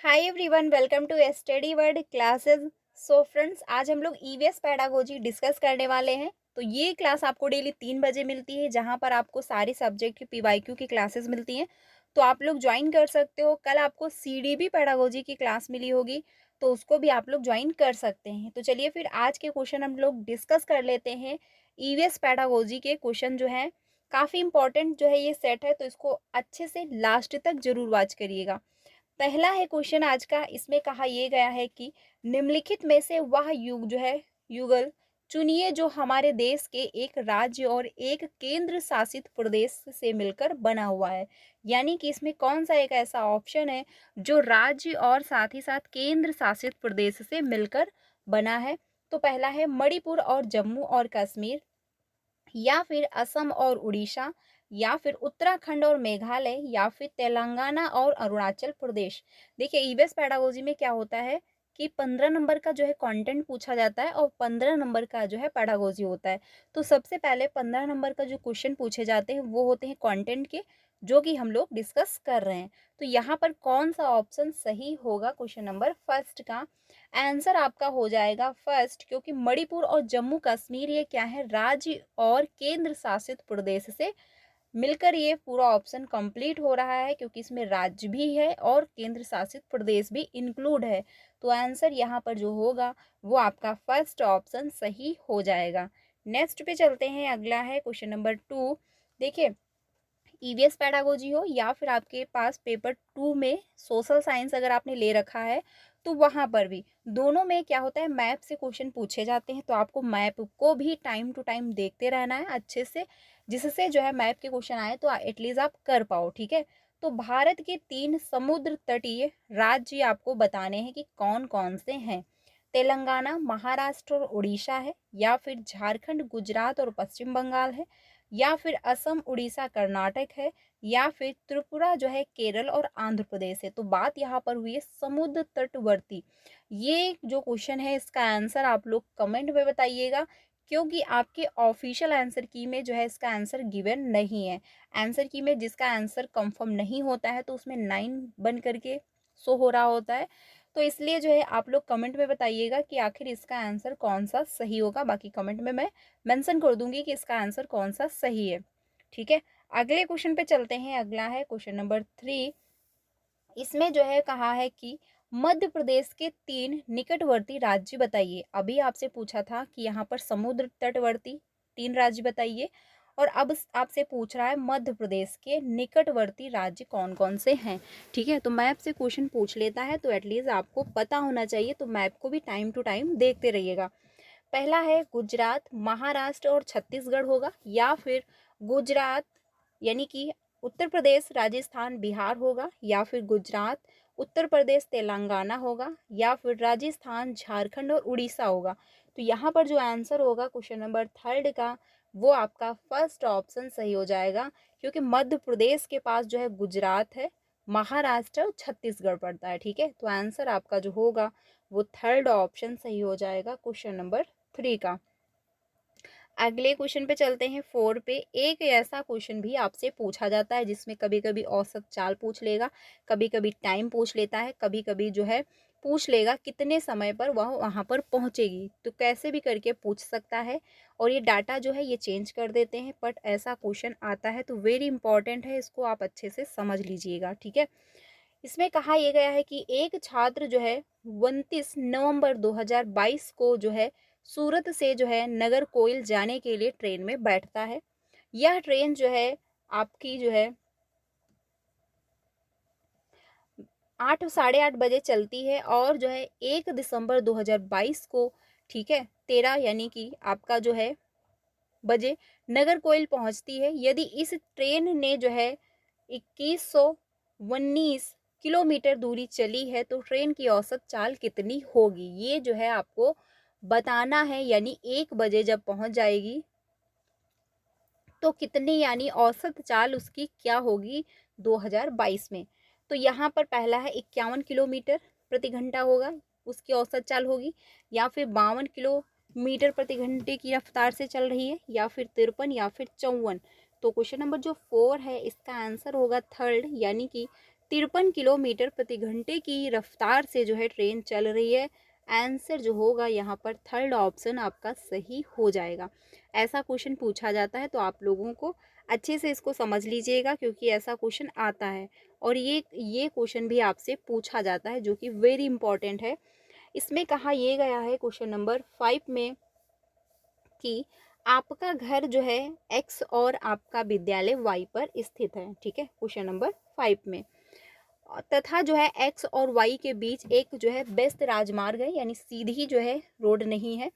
Hi everyone, welcome to Study Word Classes. So friends, आज हम लोग ईवीएस पैडागोजी डिस्कस करने वाले हैं। तो ये क्लास आपको डेली 3 बजे मिलती है, जहां पर आपको सारे सब्जेक्ट की पीवाईक्यू की क्लासेस मिलती हैं। तो आप लोग ज्वाइन कर सकते हो। कल आपको सीडीबी पैडागोजी की क्लास मिली होगी, तो उसको भी आप लोग ज्वाइन कर सकते हैं। तो चलिए फिर आज के क्वेश्चन हम लोग डिस्कस कर लेते हैं। ईवीएस पैडागोजी के क्वेश्चन जो है काफ़ी इंपॉर्टेंट जो है ये सेट है, तो इसको अच्छे से लास्ट तक जरूर वॉच करिएगा। पहला है क्वेश्चन आज का। इसमें कहा यह गया है कि निम्नलिखित में से वह युग जो है युगल चुनिए जो हमारे देश के एक राज्य और एक केंद्र शासित प्रदेश से मिलकर बना हुआ है। यानी कि इसमें कौन सा एक ऐसा ऑप्शन है जो राज्य और साथ ही साथ केंद्र शासित प्रदेश से मिलकर बना है। तो पहला है मणिपुर और जम्मू और कश्मीर, या फिर असम और उड़ीसा, या फिर उत्तराखंड और मेघालय, या फिर तेलंगाना और अरुणाचल प्रदेश। देखिए ईवीएस पैडागोजी में क्या होता है कि 15 नंबर का जो है कंटेंट पूछा जाता है और 15 नंबर का जो है पैडागोजी होता है। तो सबसे पहले 15 नंबर का जो क्वेश्चन पूछे जाते हैं वो होते हैं कंटेंट के, जो कि हम लोग डिस्कस कर रहे हैं। तो यहाँ पर कौन सा ऑप्शन सही होगा क्वेश्चन नंबर फर्स्ट का? आंसर आपका हो जाएगा फर्स्ट, क्योंकि मणिपुर और जम्मू कश्मीर ये क्या है, राज्य और केंद्र शासित प्रदेश से मिलकर ये पूरा ऑप्शन कंप्लीट हो रहा है, क्योंकि इसमें राज्य भी है और केंद्र शासित प्रदेश भी इंक्लूड है। तो आंसर यहाँ पर जो होगा वो आपका फर्स्ट ऑप्शन सही हो जाएगा। नेक्स्ट पे चलते हैं। अगला है क्वेश्चन नंबर 2। देखिए ईवीएस पैडागोजी हो या फिर आपके पास पेपर 2 में सोशल साइंस अगर आपने ले रखा है, तो वहाँ पर भी दोनों में क्या होता है, मैप से क्वेश्चन पूछे जाते हैं। तो आपको मैप को भी टाइम टू टाइम देखते रहना है अच्छे से, जिससे जो है मैप के क्वेश्चन आए तो एटलीस्ट आप कर पाओ। ठीक है। तो भारत के 3 समुद्र तटीय राज्य आपको बताने हैं कि कौन कौन से हैं। तेलंगाना, महाराष्ट्र और उड़ीसा है, या फिर झारखंड, गुजरात और पश्चिम बंगाल है, या फिर असम, उड़ीसा, कर्नाटक है, या फिर त्रिपुरा जो है केरल और आंध्र प्रदेश है। तो बात यहाँ पर हुई है समुद्र तटवर्ती। ये जो क्वेश्चन है इसका आंसर आप लोग कमेंट में बताइएगा, क्योंकि आपके ऑफिशियल आंसर की में जो है इसका आंसर गिवन नहीं है। आंसर की में जिसका आंसर कंफर्म नहीं होता है तो उसमें 9 बन करके शो हो रहा होता है। तो इसलिए जो है आप लोग कमेंट में बताइएगा कि आखिर इसका आंसर कौन सा सही होगा। बाकी कमेंट में मैं मेंशन कर दूंगी कि इसका आंसर कौन सा सही है। ठीक है। अगले क्वेश्चन पे चलते हैं। अगला है क्वेश्चन नंबर 3। इसमें जो है कहा है कि मध्य प्रदेश के 3 निकटवर्ती राज्य बताइए। अभी आपसे पूछा था कि यहाँ पर समुद्र तटवर्ती 3 राज्य बताइए, और अब आपसे पूछ रहा है मध्य प्रदेश के निकटवर्ती राज्य कौन कौन से हैं। ठीक है। तो मैप से क्वेश्चन पूछ लेता है तो एटलीस्ट आपको पता होना चाहिए, तो मैप को भी टाइम टू टाइम देखते रहिएगा। पहला है गुजरात, महाराष्ट्र और छत्तीसगढ़ होगा, या फिर गुजरात यानी कि उत्तर प्रदेश, राजस्थान, बिहार होगा, या फिर गुजरात, उत्तर प्रदेश, तेलंगाना होगा, या फिर राजस्थान, झारखंड और उड़ीसा होगा। तो यहाँ पर जो आंसर होगा क्वेश्चन नंबर 3 का, वो आपका फर्स्ट ऑप्शन सही हो जाएगा, क्योंकि मध्य प्रदेश के पास जो है गुजरात है, महाराष्ट्र और छत्तीसगढ़ पड़ता है। ठीक है। तो आंसर आपका जो होगा वो 3rd ऑप्शन सही हो जाएगा क्वेश्चन नंबर 3 का। अगले क्वेश्चन पे चलते हैं 4 पे। एक ऐसा क्वेश्चन भी आपसे पूछा जाता है जिसमें कभी कभी औसत चाल पूछ लेगा, कभी कभी टाइम पूछ लेता है, कभी कभी जो है पूछ लेगा कितने समय पर वह वहाँ पर पहुँचेगी। तो कैसे भी करके पूछ सकता है, और ये डाटा जो है ये चेंज कर देते हैं, बट ऐसा क्वेश्चन आता है तो वेरी इंपॉर्टेंट है, इसको आप अच्छे से समझ लीजिएगा। ठीक है। इसमें कहा यह गया है कि एक छात्र जो है 29 नवंबर 2022 को जो है सूरत से जो है नगर कोइल जाने के लिए ट्रेन में बैठता है। यह ट्रेन जो है आपकी जो है 8 साढ़े 8 बजे चलती है, और जो है 1 दिसंबर 2022 को, ठीक है, 13 यानी कि आपका जो है बजे नगर कोइल पहुंचती है। यदि इस ट्रेन ने जो है 2119 किलोमीटर दूरी चली है तो ट्रेन की औसत चाल कितनी होगी, ये जो है आपको बताना है। यानी 1 बजे जब पहुंच जाएगी तो कितनी, यानी औसत चाल उसकी क्या होगी 2022 में। तो यहाँ पर पहला है 51 किलोमीटर प्रति घंटा होगा, उसकी औसत चाल होगी, या फिर 52 किलोमीटर प्रति घंटे की रफ्तार से चल रही है, या फिर 53, या फिर 54। तो क्वेश्चन नंबर जो 4 है इसका आंसर होगा 3rd, यानी कि 53 किलोमीटर प्रति घंटे की रफ्तार से जो है ट्रेन चल रही है। आंसर जो होगा यहाँ पर थर्ड ऑप्शन आपका सही हो जाएगा। ऐसा क्वेश्चन पूछा जाता है तो आप लोगों को अच्छे से इसको समझ लीजिएगा, क्योंकि ऐसा क्वेश्चन आता है और ये क्वेश्चन भी आपसे पूछा जाता है जो कि वेरी इंपॉर्टेंट है। इसमें कहा ये गया है क्वेश्चन नंबर 5 में कि आपका घर जो है एक्स और आपका विद्यालय वाई पर स्थित है। ठीक है, क्वेश्चन नंबर 5 में तथा जो है एक्स और वाई के बीच एक जो है व्यस्त राजमार्ग है, यानी सीधी जो है रोड नहीं है।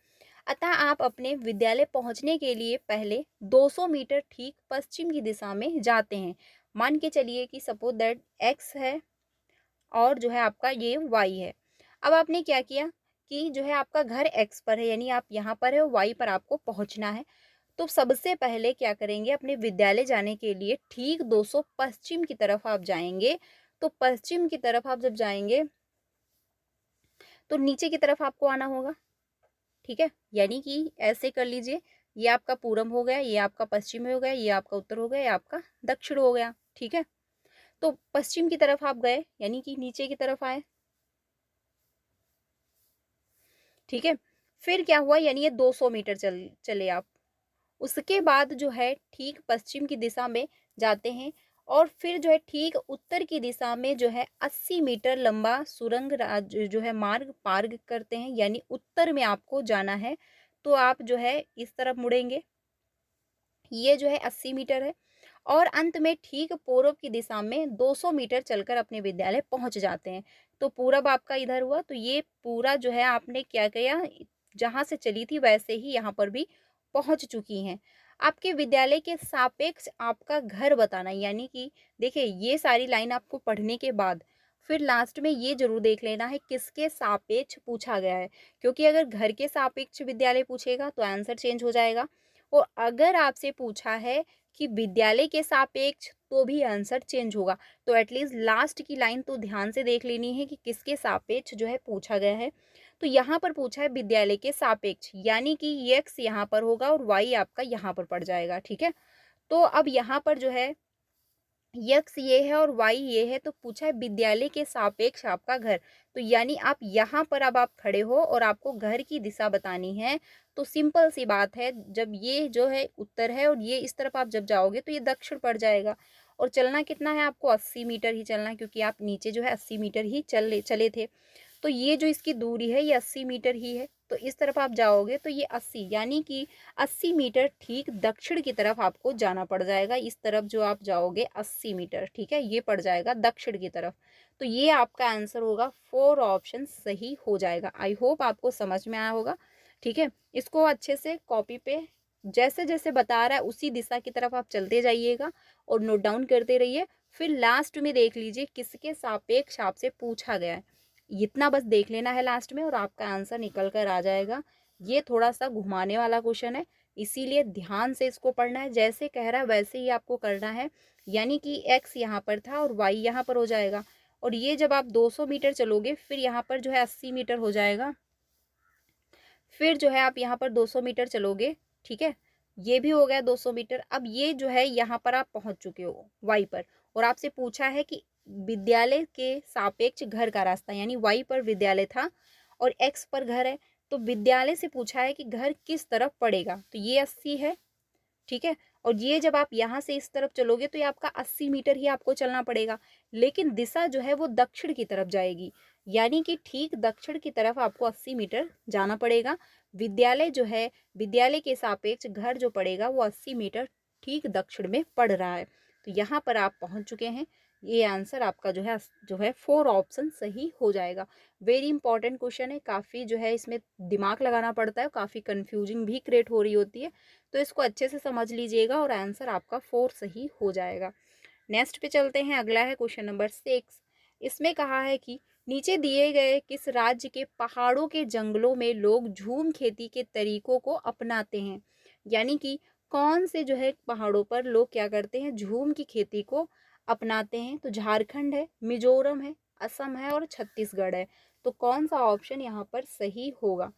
अतः आप अपने विद्यालय पहुंचने के लिए पहले 200 मीटर ठीक पश्चिम की दिशा में जाते हैं। मान के चलिए कि सपोज दैट एक्स है और जो है आपका ये वाई है। अब आपने क्या किया कि जो है आपका घर एक्स पर है, यानी आप यहाँ पर है और वाई पर आपको पहुंचना है। तो सबसे पहले क्या करेंगे, अपने विद्यालय जाने के लिए ठीक 200 पश्चिम की तरफ आप जाएंगे। तो पश्चिम की तरफ आप जब जाएंगे तो नीचे की तरफ आपको आना होगा। ठीक है, यानी कि ऐसे कर लीजिए, ये आपका पूरब हो गया, ये आपका पश्चिम हो गया, ये आपका उत्तर हो गया, ये आपका दक्षिण हो गया। ठीक है, तो पश्चिम की तरफ आप गए, यानी कि नीचे की तरफ आए। ठीक है, फिर क्या हुआ, यानी ये 200 मीटर चले आप। उसके बाद जो है ठीक पश्चिम की दिशा में जाते हैं और फिर जो है ठीक उत्तर की दिशा में जो है 80 मीटर लंबा सुरंग जो है मार्ग पार करते हैं, यानी उत्तर में आपको जाना है। तो आप जो है इस तरफ मुड़ेंगे, ये जो है 80 मीटर है और अंत में ठीक पूर्व की दिशा में 200 मीटर चलकर अपने विद्यालय पहुंच जाते हैं। तो पूरब आपका इधर हुआ, तो ये पूरा जो है आपने क्या किया, जहां से चली थी वैसे ही यहाँ पर भी पहुंच चुकी हैं। आपके विद्यालय के सापेक्ष आपका घर बताना, यानी कि देखिए ये सारी लाइन आपको पढ़ने के बाद फिर लास्ट में ये जरूर देख लेना है किसके सापेक्ष पूछा गया है, क्योंकि अगर घर के सापेक्ष विद्यालय पूछेगा तो आंसर चेंज हो जाएगा और अगर आपसे पूछा है कि विद्यालय के सापेक्ष तो भी आंसर चेंज होगा। तो एटलीस्ट लास्ट की लाइन तो ध्यान से देख लेनी है कि किसके सापेक्ष जो है पूछा गया है। तो यहाँ पर पूछा है विद्यालय के सापेक्ष, यानी कि एक्स यहाँ पर होगा और वाई आपका यहाँ पर पड़ जाएगा। ठीक है, तो अब यहाँ पर जो है यक्स ये है और वाई ये है, तो पूछा है विद्यालय के सापेक्ष आपका घर। तो यानी आप यहाँ पर अब आप खड़े हो और आपको घर की दिशा बतानी है। तो सिंपल सी बात है, जब ये जो है उत्तर है और ये इस तरफ आप जब जाओगे तो ये दक्षिण पड़ जाएगा। और चलना कितना है आपको, 80 मीटर ही चलना है, क्योंकि आप नीचे जो है 80 मीटर ही चले थे। तो ये जो इसकी दूरी है ये 80 मीटर ही है। तो इस तरफ आप जाओगे तो ये 80, यानी कि 80 मीटर ठीक दक्षिण की तरफ आपको जाना पड़ जाएगा। इस तरफ जो आप जाओगे 80 मीटर, ठीक है, ये पड़ जाएगा दक्षिण की तरफ। तो ये आपका आंसर होगा, 4 ऑप्शन सही हो जाएगा। आई होप आपको समझ में आया होगा। ठीक है, इसको अच्छे से कॉपी पे जैसे जैसे बता रहा है उसी दिशा की तरफ आप चलते जाइएगा और नोट डाउन करते रहिए। फिर लास्ट में देख लीजिए किसके सापेक्ष आपसे पूछा गया है, इतना बस देख लेना है लास्ट में और आपका आंसर निकल कर आ जाएगा। ये थोड़ा सा घुमाने वाला क्वेश्चन है, इसीलिए ध्यान से इसको पढ़ना है, जैसे कह रहा है वैसे ही आपको करना है। यानी कि एक्स यहाँ पर था और वाई यहाँ पर हो जाएगा और ये जब आप 200 मीटर चलोगे फिर यहाँ पर जो है 80 मीटर हो जाएगा। फिर जो है आप यहाँ पर 200 मीटर चलोगे। ठीक है, ये भी हो गया 200 मीटर। अब ये जो है यहाँ पर आप पहुंच चुके हो वाई पर और आपसे पूछा है कि विद्यालय के सापेक्ष घर का रास्ता, यानी वाई पर विद्यालय था और एक्स पर घर है। तो विद्यालय से पूछा है कि घर किस तरफ पड़ेगा, तो ये 80 है। ठीक है, और ये जब आप यहाँ से इस तरफ चलोगे तो ये आपका 80 मीटर ही आपको चलना पड़ेगा, लेकिन दिशा जो है वो दक्षिण की तरफ जाएगी, यानी कि ठीक दक्षिण की तरफ आपको 80 मीटर जाना पड़ेगा। विद्यालय जो है, विद्यालय के सापेक्ष घर जो पड़ेगा वो 80 मीटर ठीक दक्षिण में पड़ रहा है। तो यहाँ पर आप पहुँच चुके हैं। ये आंसर आपका जो है 4 ऑप्शन सही हो जाएगा। वेरी इंपॉर्टेंट क्वेश्चन है, काफ़ी जो है इसमें दिमाग लगाना पड़ता है, काफ़ी कंफ्यूजिंग भी क्रिएट हो रही होती है। तो इसको अच्छे से समझ लीजिएगा और आंसर आपका 4 सही हो जाएगा। नेक्स्ट पे चलते हैं, अगला है क्वेश्चन नंबर 6। इसमें कहा है कि नीचे दिए गए किस राज्य के पहाड़ों के जंगलों में लोग झूम खेती के तरीकों को अपनाते हैं, यानी कि कौन से जो है पहाड़ों पर लोग क्या करते हैं, झूम की खेती को अपनाते हैं। तो झारखंड है, मिजोरम है, असम है और छत्तीसगढ़ है। तो कौन सा ऑप्शन यहाँ पर सही होगा।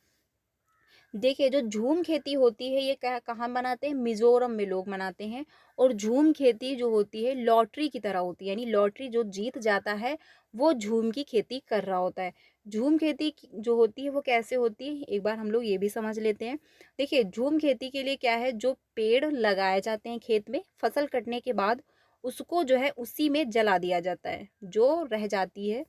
देखिए जो झूम खेती होती है ये कहाँ बनाते हैं, मिजोरम में लोग मनाते हैं। और झूम खेती जो होती है लॉटरी की तरह होती है, यानी लॉटरी जो जीत जाता है वो झूम की खेती कर रहा होता है। झूम खेती जो होती है वो कैसे होती है, एक बार हम लोग ये भी समझ लेते हैं। देखिए झूम खेती के लिए क्या है, जो पेड़ लगाए जाते हैं खेत में फसल कटने के बाद, उसको जो है उसी में जला दिया जाता है। जो रह जाती है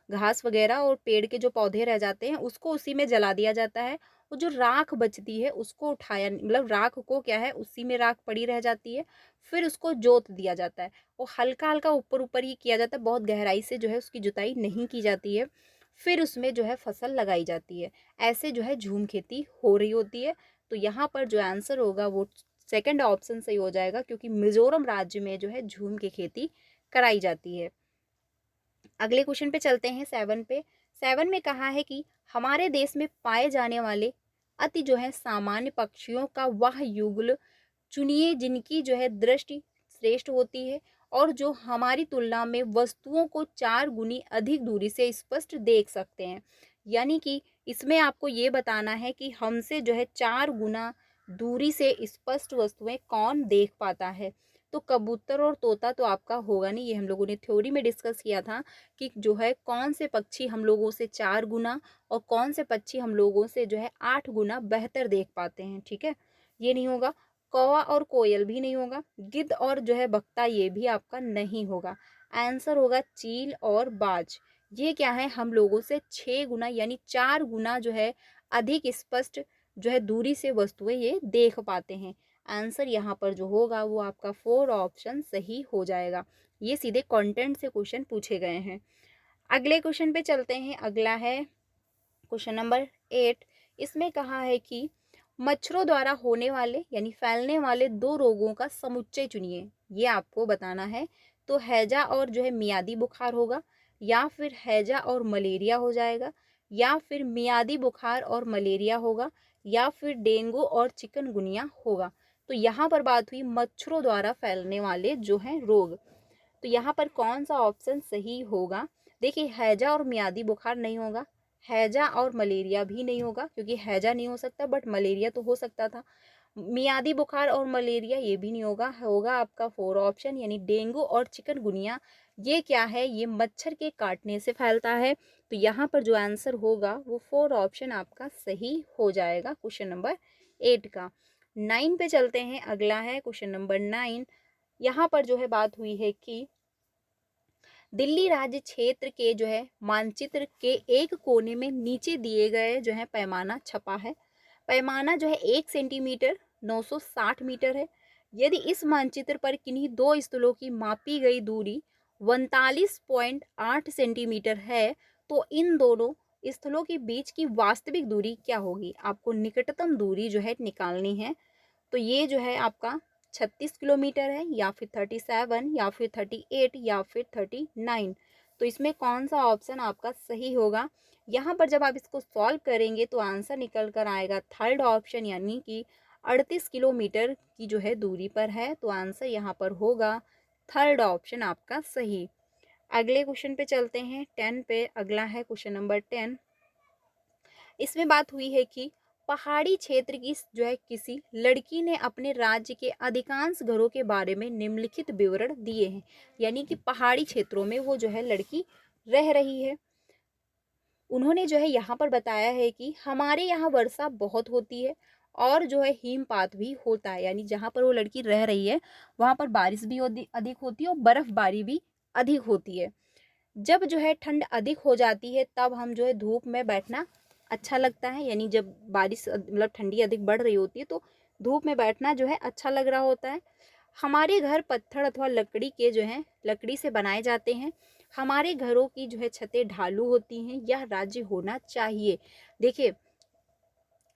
घास वगैरह और पेड़ के जो पौधे रह जाते हैं उसको उसी में जला दिया जाता है। और जो राख बचती है उसको उठाया, मतलब राख को क्या है, उसी में राख पड़ी रह जाती है। फिर उसको जोत दिया जाता है। वो हल्का हल्का ऊपर ऊपर ही किया जाता है, बहुत गहराई से जो है उसकी जुताई नहीं की जाती है। फिर उसमें जो है फसल लगाई जाती है। ऐसे जो है झूम खेती हो रही होती है। तो यहाँ पर जो आंसर होगा वो सेकंड ऑप्शन सही हो जाएगा, क्योंकि मिजोरम राज्य में जो है झूम की खेती कराई जाती है। अगले क्वेश्चन पे चलते हैं, 7 पे। 7 में कहा है कि हमारे देश में पाए जाने वाले अति जो है सामान्य पक्षियों का वह युगल चुनिए जिनकी जो है दृष्टि श्रेष्ठ होती है और जो हमारी तुलना में वस्तुओं को 4 गुनी अधिक दूरी से स्पष्ट देख सकते हैं। यानी कि इसमें आपको ये बताना है कि हमसे जो है 4 गुना दूरी से स्पष्ट वस्तुएं कौन देख पाता है। तो कबूतर और तोता तो आपका होगा नहीं, ये हम लोगों ने थ्योरी में डिस्कस किया था कि जो है कौन से पक्षी हम लोगों से 4 गुना और कौन से पक्षी हम लोगों से जो है 8 गुना बेहतर देख पाते हैं। ठीक है, ये नहीं होगा। कौवा और कोयल भी नहीं होगा। गिद्ध और जो है बकता ये भी आपका नहीं होगा। आंसर होगा चील और बाज। ये क्या है, हम लोगों से 6 गुना यानी 4 गुना जो है अधिक स्पष्ट जो है दूरी से वस्तुएं ये देख पाते हैं। आंसर यहाँ पर जो होगा वो आपका 4 ऑप्शन सही हो जाएगा। ये सीधे कंटेंट से क्वेश्चन पूछे गए हैं। अगले क्वेश्चन पे चलते हैं। अगला है क्वेश्चन नंबर 8। इसमें कहा है कि मच्छरों द्वारा होने वाले यानी फैलने वाले 2 रोगों का समुच्चय चुनिए। ये आपको बताना है। तो हैजा और जो है मियादी बुखार होगा, या फिर हैजा और मलेरिया हो जाएगा, या फिर मियादी बुखार और मलेरिया होगा, या फिर डेंगू और चिकनगुनिया होगा। तो यहाँ पर बात हुई मच्छरों द्वारा फैलने वाले जो हैं रोग। तो यहाँ पर कौन सा ऑप्शन सही होगा। देखिए हैजा और मियादी बुखार नहीं होगा, हैजा और मलेरिया भी नहीं होगा, क्योंकि हैजा नहीं हो सकता बट मलेरिया तो हो सकता था। मियादी बुखार और मलेरिया ये भी नहीं होगा। होगा आपका 4 ऑप्शन यानी डेंगू और चिकनगुनिया। ये क्या है, ये मच्छर के काटने से फैलता है। तो यहाँ पर जो आंसर होगा वो 4 ऑप्शन आपका सही हो जाएगा क्वेश्चन नंबर 8 का। 9 पे चलते हैं। अगला है क्वेश्चन नंबर 9। यहाँ पर जो है बात हुई है कि दिल्ली राज्य क्षेत्र के जो है मानचित्र के एक कोने में नीचे दिए गए जो है पैमाना छपा है। पैमाना जो है 1 सेंटीमीटर 960 मीटर है। यदि इस मानचित्र पर किन्हीं 2 स्थलों की मापी गई दूरी 39.8 सेंटीमीटर है, तो इन दोनों स्थलों के बीच की वास्तविक दूरी क्या होगी। आपको निकटतम दूरी जो है निकालनी है। तो ये जो है आपका 36 किलोमीटर है, या फिर 37, या फिर 38, या फिर 39। तो इसमें कौन सा ऑप्शन आपका सही होगा। यहाँ पर जब आप इसको सॉल्व करेंगे तो आंसर निकल कर आएगा थर्ड ऑप्शन, यानी कि 38 किलोमीटर की जो है दूरी पर है। तो आंसर यहाँ पर होगा थर्ड ऑप्शन आपका सही। अगले क्वेश्चन पे चलते हैं 10 पे। अगला है क्वेश्चन नंबर 10। इसमें बात हुई है कि पहाड़ी क्षेत्र की जो है किसी लड़की ने अपने राज्य के अधिकांश घरों के बारे में निम्नलिखित विवरण दिए हैं। यानी कि पहाड़ी क्षेत्रों में वो जो है लड़की रह रही है। उन्होंने जो है यहाँ पर बताया है कि हमारे यहाँ वर्षा बहुत होती है और जो है हिमपात भी होता है। यानी जहाँ पर वो लड़की रह रही है वहाँ पर बारिश भी अधिक होती है और बर्फबारी भी अधिक होती है। जब जो है ठंड अधिक हो जाती है तब हम जो है धूप में बैठना अच्छा लगता है। यानी जब बारिश मतलब ठंडी अधिक बढ़ रही होती है तो धूप में बैठना जो है अच्छा लग रहा होता है। हमारे घर पत्थर अथवा लकड़ी के जो है लकड़ी से बनाए जाते हैं। हमारे घरों की जो है छतें ढालू होती हैं। यह राज्य होना चाहिए। देखिए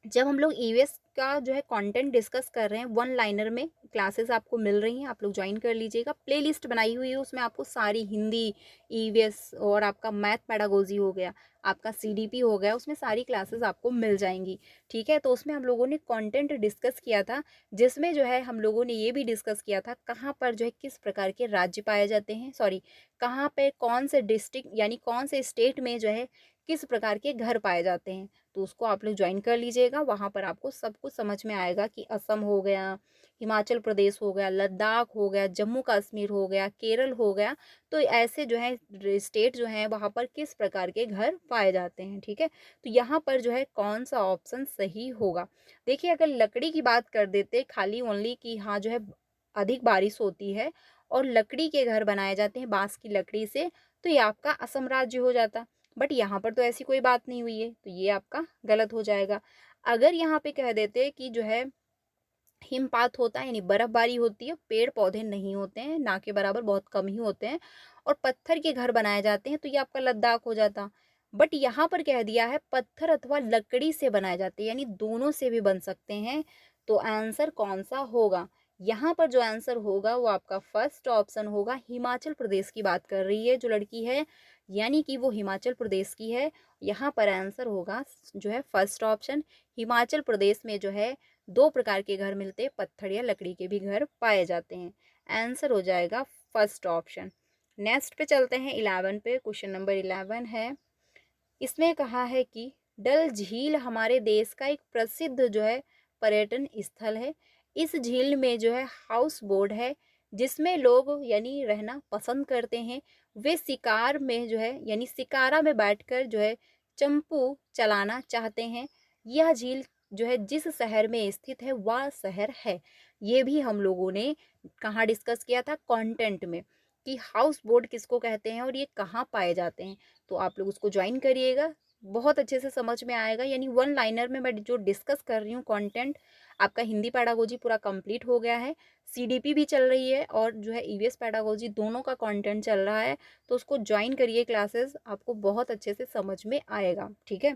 जब हम लोग ईवीएस का जो है कंटेंट डिस्कस कर रहे हैं, वन लाइनर में क्लासेस आपको मिल रही हैं, आप लोग ज्वाइन कर लीजिएगा। प्लेलिस्ट बनाई हुई है, उसमें आपको सारी हिंदी ईवीएस और आपका मैथ पेडागोजी हो गया, आपका सीडीपी हो गया, उसमें सारी क्लासेस आपको मिल जाएंगी। ठीक है, तो उसमें हम लोगों ने कंटेंट डिस्कस किया था, जिसमें जो है हम लोगों ने ये भी डिस्कस किया था कहाँ पर जो है किस प्रकार के राज्य पाए जाते हैं, सॉरी कहाँ पे कौन से डिस्ट्रिक्ट यानी कौन से स्टेट में जो है किस प्रकार के घर पाए जाते हैं। तो उसको आप लोग ज्वाइन कर लीजिएगा, वहाँ पर आपको सब कुछ समझ में आएगा कि असम हो गया, हिमाचल प्रदेश हो गया, लद्दाख हो गया, जम्मू कश्मीर हो गया, केरल हो गया। तो ऐसे जो है स्टेट जो हैं वहाँ पर किस प्रकार के घर पाए जाते हैं, ठीक है। तो यहाँ पर जो है कौन सा ऑप्शन सही होगा। देखिए अगर लकड़ी की बात कर देते खाली ओनली कि हाँ जो है अधिक बारिश होती है और लकड़ी के घर बनाए जाते हैं बांस की लकड़ी से, तो ये आपका असम राज्य हो जाता। बट यहाँ पर तो ऐसी कोई बात नहीं हुई है, तो ये आपका गलत हो जाएगा। अगर यहाँ पे कह देते कि जो है हिमपात होता है यानी बर्फबारी होती है, पेड़ पौधे नहीं होते हैं, ना के बराबर बहुत कम ही होते हैं, और पत्थर के घर बनाए जाते हैं, तो ये आपका लद्दाख हो जाता। बट यहाँ पर कह दिया है पत्थर अथवा लकड़ी से बनाए जाते हैं, यानी दोनों से भी बन सकते हैं। तो आंसर कौन सा होगा। यहाँ पर जो आंसर होगा वो आपका फर्स्ट ऑप्शन होगा। हिमाचल प्रदेश की बात कर रही है जो लड़की है, यानी कि वो हिमाचल प्रदेश की है। यहाँ पर आंसर होगा जो है फर्स्ट ऑप्शन। हिमाचल प्रदेश में जो है दो प्रकार के घर मिलते हैं, पत्थर या लकड़ी के भी घर पाए जाते हैं। आंसर हो जाएगा फर्स्ट ऑप्शन। नेक्स्ट पे चलते हैं 11 पे। क्वेश्चन नंबर 11 है, इसमें कहा है कि डल झील हमारे देश का एक प्रसिद्ध जो है पर्यटन स्थल है। इस झील में जो है हाउस बोट है जिसमें लोग यानी रहना पसंद करते हैं। वे शिकार में जो है यानी शिकारा में बैठकर जो है चंपू चलाना चाहते हैं। यह झील जो है जिस शहर में स्थित है वह शहर है। ये भी हम लोगों ने कहाँ डिस्कस किया था, कंटेंट में, कि हाउस बोट किसको कहते हैं और ये कहाँ पाए जाते हैं। तो आप लोग उसको ज्वाइन करिएगा, बहुत अच्छे से समझ में आएगा। यानी वन लाइनर में मैं जो डिस्कस कर रही हूँ कंटेंट, आपका हिंदी पैडागोजी पूरा कंप्लीट हो गया है, सीडीपी भी चल रही है और जो है ईवीएस पैडागोजी दोनों का कंटेंट चल रहा है। तो उसको ज्वाइन करिए क्लासेस, आपको बहुत अच्छे से समझ में आएगा, ठीक है।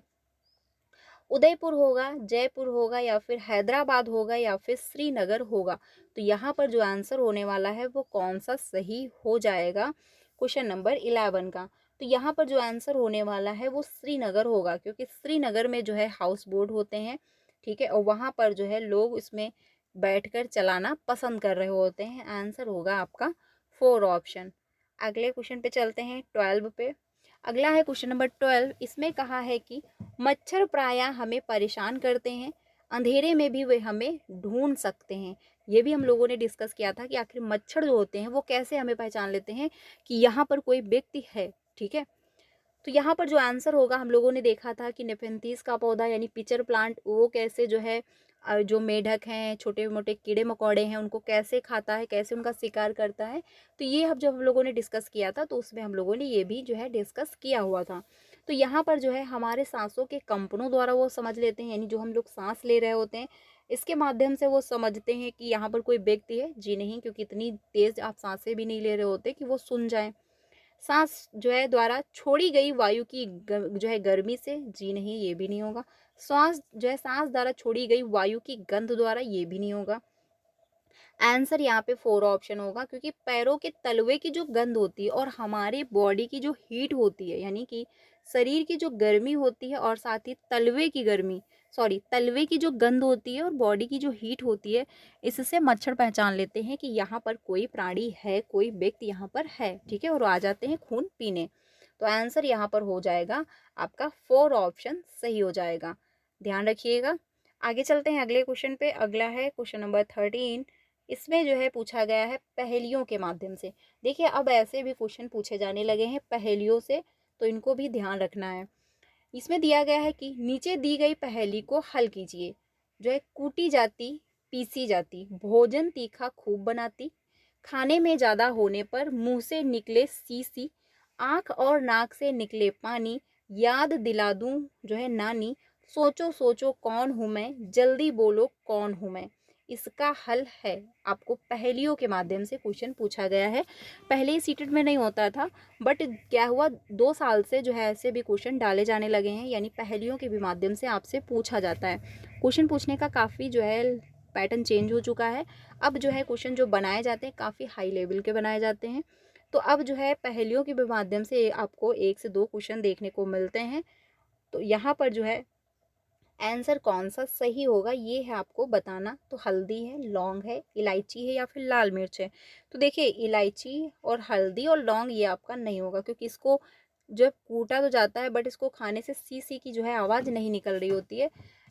उदयपुर होगा, जयपुर होगा, या फिर हैदराबाद होगा, या फिर श्रीनगर होगा। तो यहाँ पर जो आंसर होने वाला है वो कौन सा सही हो जाएगा क्वेश्चन नंबर 11 का। तो यहाँ पर जो आंसर होने वाला है वो श्रीनगर होगा, क्योंकि श्रीनगर में जो है हाउस बोट होते हैं, ठीक है, और वहाँ पर जो है लोग इसमें बैठकर चलाना पसंद कर रहे होते हैं। आंसर होगा आपका 4 ऑप्शन। अगले क्वेश्चन पे चलते हैं 12 पे। अगला है क्वेश्चन नंबर 12। इसमें कहा है कि मच्छर प्रायः हमें परेशान करते हैं, अंधेरे में भी वे हमें ढूंढ सकते हैं। ये भी हम लोगों ने डिस्कस किया था कि आखिर मच्छर जो होते हैं वो कैसे हमें पहचान लेते हैं कि यहाँ पर कोई व्यक्ति है, ठीक है। तो यहाँ पर जो आंसर होगा, हम लोगों ने देखा था कि नेफेंथीस का पौधा यानी पिचर प्लांट वो कैसे जो है जो मेढक हैं, छोटे मोटे कीड़े मकोड़े हैं, उनको कैसे खाता है, कैसे उनका शिकार करता है। तो ये हम जब हम लोगों ने डिस्कस किया था तो उसमें हम लोगों ने ये भी जो है डिस्कस किया हुआ था। तो यहाँ पर जो है हमारे सांसों के कंपनों द्वारा वो समझ लेते हैं, यानी जो हम लोग सांस ले रहे होते हैं इसके माध्यम से वो समझते हैं कि यहाँ पर कोई व्यक्ति है। जी नहीं, क्योंकि इतनी तेज आप सांसें भी नहीं ले रहे होते कि वो सुन जाएं। सांस जो है द्वारा छोड़ी गई वायु की जो है गर्मी से, जी नहीं, ये भी नहीं होगा। श्वास जो है सांस द्वारा छोड़ी गई वायु की गंध द्वारा, ये भी नहीं होगा। आंसर यहाँ पे 4 ऑप्शन होगा, क्योंकि पैरों के तलवे की जो गंध होती है और हमारे बॉडी की जो हीट होती है, यानी कि शरीर की जो गर्मी होती है और साथ ही तलवे की गर्मी, सॉरी, तलवे की जो गंध होती है और बॉडी की जो हीट होती है, इससे मच्छर पहचान लेते हैं कि यहाँ पर कोई प्राणी है, कोई व्यक्ति यहाँ पर है, ठीक है, और आ जाते हैं खून पीने। तो आंसर यहाँ पर हो जाएगा आपका 4 ऑप्शन सही हो जाएगा, ध्यान रखिएगा। आगे चलते हैं अगले क्वेश्चन पे। अगला है क्वेश्चन नंबर 13। इसमें जो है पूछा गया है पहेलियों के माध्यम से। देखिए अब ऐसे भी क्वेश्चन पूछे जाने लगे हैं पहेलियों से, तो इनको भी ध्यान रखना है। इसमें दिया गया है कि नीचे दी गई पहेली को हल कीजिए। जो है कूटी जाती, पीसी जाती, भोजन तीखा खूब बनाती, खाने में ज़्यादा होने पर मुंह से निकले सी, आँख और नाक से निकले पानी, याद दिला दूं जो है नानी, सोचो सोचो कौन हूँ मैं, जल्दी बोलो कौन हूँ मैं। इसका हल है, आपको पहेलियों के माध्यम से क्वेश्चन पूछा गया है। पहले ही सीटेट में नहीं होता था, बट क्या हुआ 2 साल से जो है ऐसे भी क्वेश्चन डाले जाने लगे हैं, यानी पहेलियों के भी माध्यम से आपसे पूछा जाता है। क्वेश्चन पूछने का काफ़ी जो है पैटर्न चेंज हो चुका है। अब जो है क्वेश्चन जो बनाए जाते हैं काफ़ी हाई लेवल के बनाए जाते हैं। तो अब जो है पहेलियों के भी माध्यम से आपको 1 से 2 क्वेश्चन देखने को मिलते हैं। तो यहाँ पर जो है आंसर कौन सा सही होगा ये है आपको बताना। तो हल्दी है, लौंग है, इलायची है, या फिर लाल मिर्च है। तो देखिए इलायची और हल्दी और लौंग ये आपका नहीं होगा, क्योंकि इसको जब कूटा तो जाता है बट इसको खाने से सी सी की जो है आवाज़ नहीं निकल रही होती है।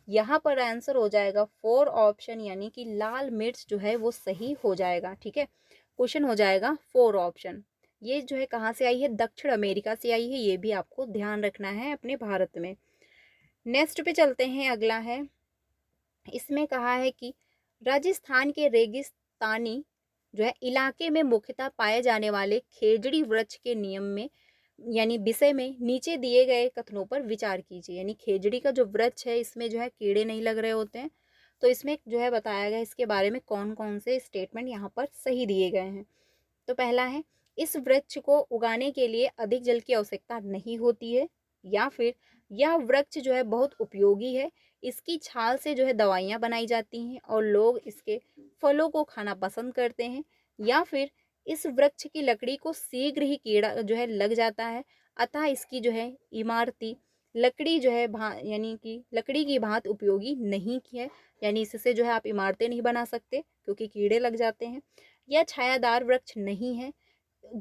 यहाँ पर आंसर हो जाएगा 4 ऑप्शन, यानी कि लाल मिर्च जो है वो सही हो जाएगा। ठीक है, क्वेश्चन हो जाएगा 4 ऑप्शन। ये जो है कहाँ से आई है, दक्षिण अमेरिका से आई है, ये भी आपको ध्यान रखना है अपने भारत में। नेक्स्ट पे चलते हैं, अगला है, इसमें कहा है कि राजस्थान के रेगिस्तानी जो है इलाके में मुख्यतः पाए जाने वाले खेजड़ी वृक्ष के नियम में, यानी विषय में नीचे दिए गए कथनों पर विचार कीजिए। यानी खेजड़ी का जो वृक्ष है इसमें जो है कीड़े नहीं लग रहे होते हैं, तो इसमें जो है बताया गया इसके बारे में कौन कौन से स्टेटमेंट यहाँ पर सही दिए गए हैं। तो पहला है, इस वृक्ष को उगाने के लिए अधिक जल की आवश्यकता नहीं होती है, या फिर यह वृक्ष जो है बहुत उपयोगी है, इसकी छाल से जो है दवाइयाँ बनाई जाती हैं और लोग इसके फलों को खाना पसंद करते हैं, या फिर इस वृक्ष की लकड़ी को शीघ्र ही कीड़ा जो है लग जाता है, अतः इसकी जो है इमारती लकड़ी जो है यानी कि लकड़ी की भांति उपयोगी नहीं है, यानी इससे जो है आप इमारतें नहीं बना सकते क्योंकि कीड़े लग जाते हैं। यह छायादार वृक्ष नहीं है,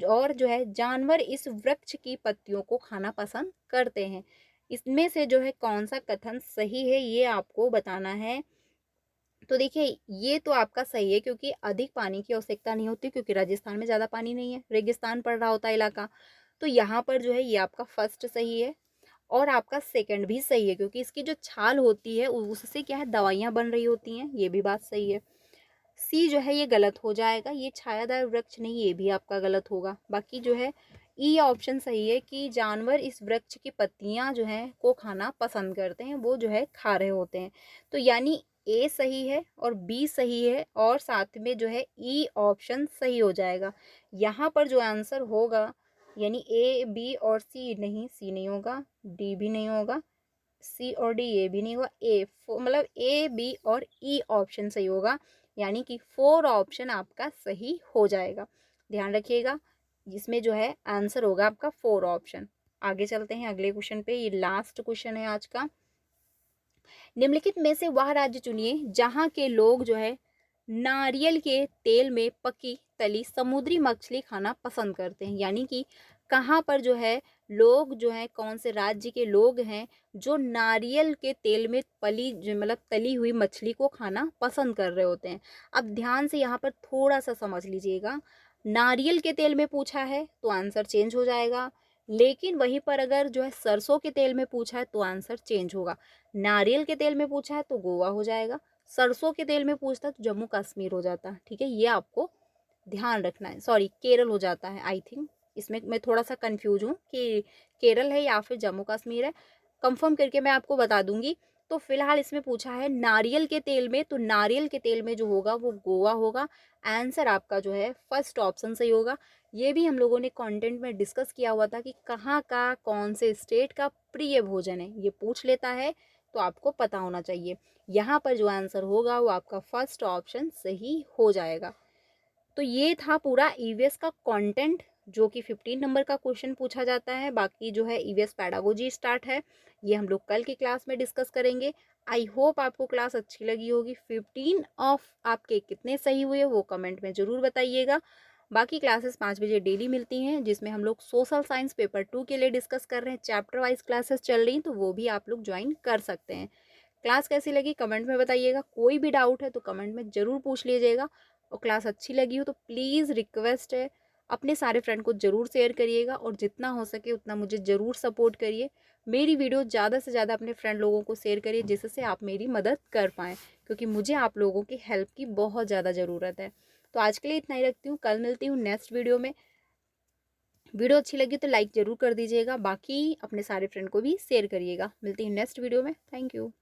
और जो है जानवर इस वृक्ष की पत्तियों को खाना पसंद करते हैं। इसमें से जो है कौन सा कथन सही है ये आपको बताना है। तो देखिए ये तो आपका सही है क्योंकि अधिक पानी की आवश्यकता नहीं होती, क्योंकि राजस्थान में ज़्यादा पानी नहीं है, रेगिस्तान पड़ रहा होता है इलाका। तो यहाँ पर जो है ये आपका फर्स्ट सही है, और आपका सेकंड भी सही है क्योंकि इसकी जो छाल होती है उससे क्या है दवाइयाँ बन रही होती हैं, ये भी बात सही है। सी जो है ये गलत हो जाएगा, ये छायादार वृक्ष नहीं, ये भी आपका गलत होगा। बाकी जो है ई ऑप्शन सही है कि जानवर इस वृक्ष की पत्तियां जो हैं को खाना पसंद करते हैं, वो जो है खा रहे होते हैं। तो यानी ए सही है और बी सही है, और साथ में जो है ई ऑप्शन सही हो जाएगा। यहाँ पर जो आंसर होगा, यानी ए बी और सी नहीं, सी नहीं होगा, डी भी नहीं होगा, सी और डी ये भी नहीं होगा, ए मतलब ए बी और ई ऑप्शन सही होगा, यानी कि 4 ऑप्शन आपका सही हो जाएगा। ध्यान रखिएगा, इसमें जो है आंसर होगा आपका 4 ऑप्शन। आगे चलते हैं अगले क्वेश्चन पे, ये लास्ट क्वेश्चन है आज का। निम्नलिखित में से वह राज्य चुनिए जहां के लोग जो है नारियल के तेल में पकी तली समुद्री मछली खाना पसंद करते हैं। यानी कि कहाँ पर जो है लोग जो है, कौन से राज्य के लोग हैं जो नारियल के तेल में पली मतलब तली हुई मछली को खाना पसंद कर रहे होते हैं। अब ध्यान से यहाँ पर थोड़ा सा समझ लीजिएगा, नारियल के तेल में पूछा है तो आंसर चेंज हो जाएगा, लेकिन वहीं पर अगर जो है सरसों के तेल में पूछा है तो आंसर चेंज होगा। नारियल के तेल में पूछा है तो गोवा हो जाएगा, सरसों के तेल में पूछता है तो जम्मू कश्मीर हो जाता है। ठीक है, ये आपको ध्यान रखना है। सॉरी, केरल हो जाता है आई थिंक, इसमें मैं थोड़ा सा कंफ्यूज हूँ कि केरल है या फिर जम्मू कश्मीर है, कंफर्म करके मैं आपको बता दूंगी। तो फिलहाल इसमें पूछा है नारियल के तेल में, तो नारियल के तेल में जो होगा वो गोवा होगा। आंसर आपका जो है फर्स्ट ऑप्शन सही होगा। ये भी हम लोगों ने कंटेंट में डिस्कस किया हुआ था कि कहाँ का कौन से स्टेट का प्रिय भोजन है, ये पूछ लेता है तो आपको पता होना चाहिए। यहाँ पर जो आंसर होगा वो आपका फर्स्ट ऑप्शन सही हो जाएगा। तो ये था पूरा ईवीएस का कंटेंट, जो कि 15 नंबर का क्वेश्चन पूछा जाता है। बाकी जो है ईवीएस पैडागोजी स्टार्ट है, ये हम लोग कल की क्लास में डिस्कस करेंगे। आई होप आपको क्लास अच्छी लगी होगी। 15 ऑफ आपके कितने सही हुए वो कमेंट में ज़रूर बताइएगा। बाकी क्लासेस 5 बजे डेली मिलती हैं, जिसमें हम लोग सोशल साइंस पेपर 2 के लिए डिस्कस कर रहे हैं। चैप्टर वाइज क्लासेस चल रही हैं, तो वो भी आप लोग ज्वाइन कर सकते हैं। क्लास कैसी लगी कमेंट में बताइएगा। कोई भी डाउट है तो कमेंट में ज़रूर पूछ लीजिएगा, और क्लास अच्छी लगी हो तो प्लीज़ रिक्वेस्ट है अपने सारे फ्रेंड को ज़रूर शेयर करिएगा, और जितना हो सके उतना मुझे ज़रूर सपोर्ट करिए। मेरी वीडियो ज़्यादा से ज़्यादा अपने फ्रेंड लोगों को शेयर करिए, जिससे आप मेरी मदद कर पाएँ, क्योंकि मुझे आप लोगों की हेल्प की बहुत ज़्यादा ज़रूरत है। तो आज के लिए इतना ही रखती हूँ, कल मिलती हूँ नेक्स्ट वीडियो में। वीडियो अच्छी लगी तो लाइक ज़रूर कर दीजिएगा, बाकी अपने सारे फ्रेंड को भी शेयर करिएगा। मिलती हूँ नेक्स्ट वीडियो में। Thank you.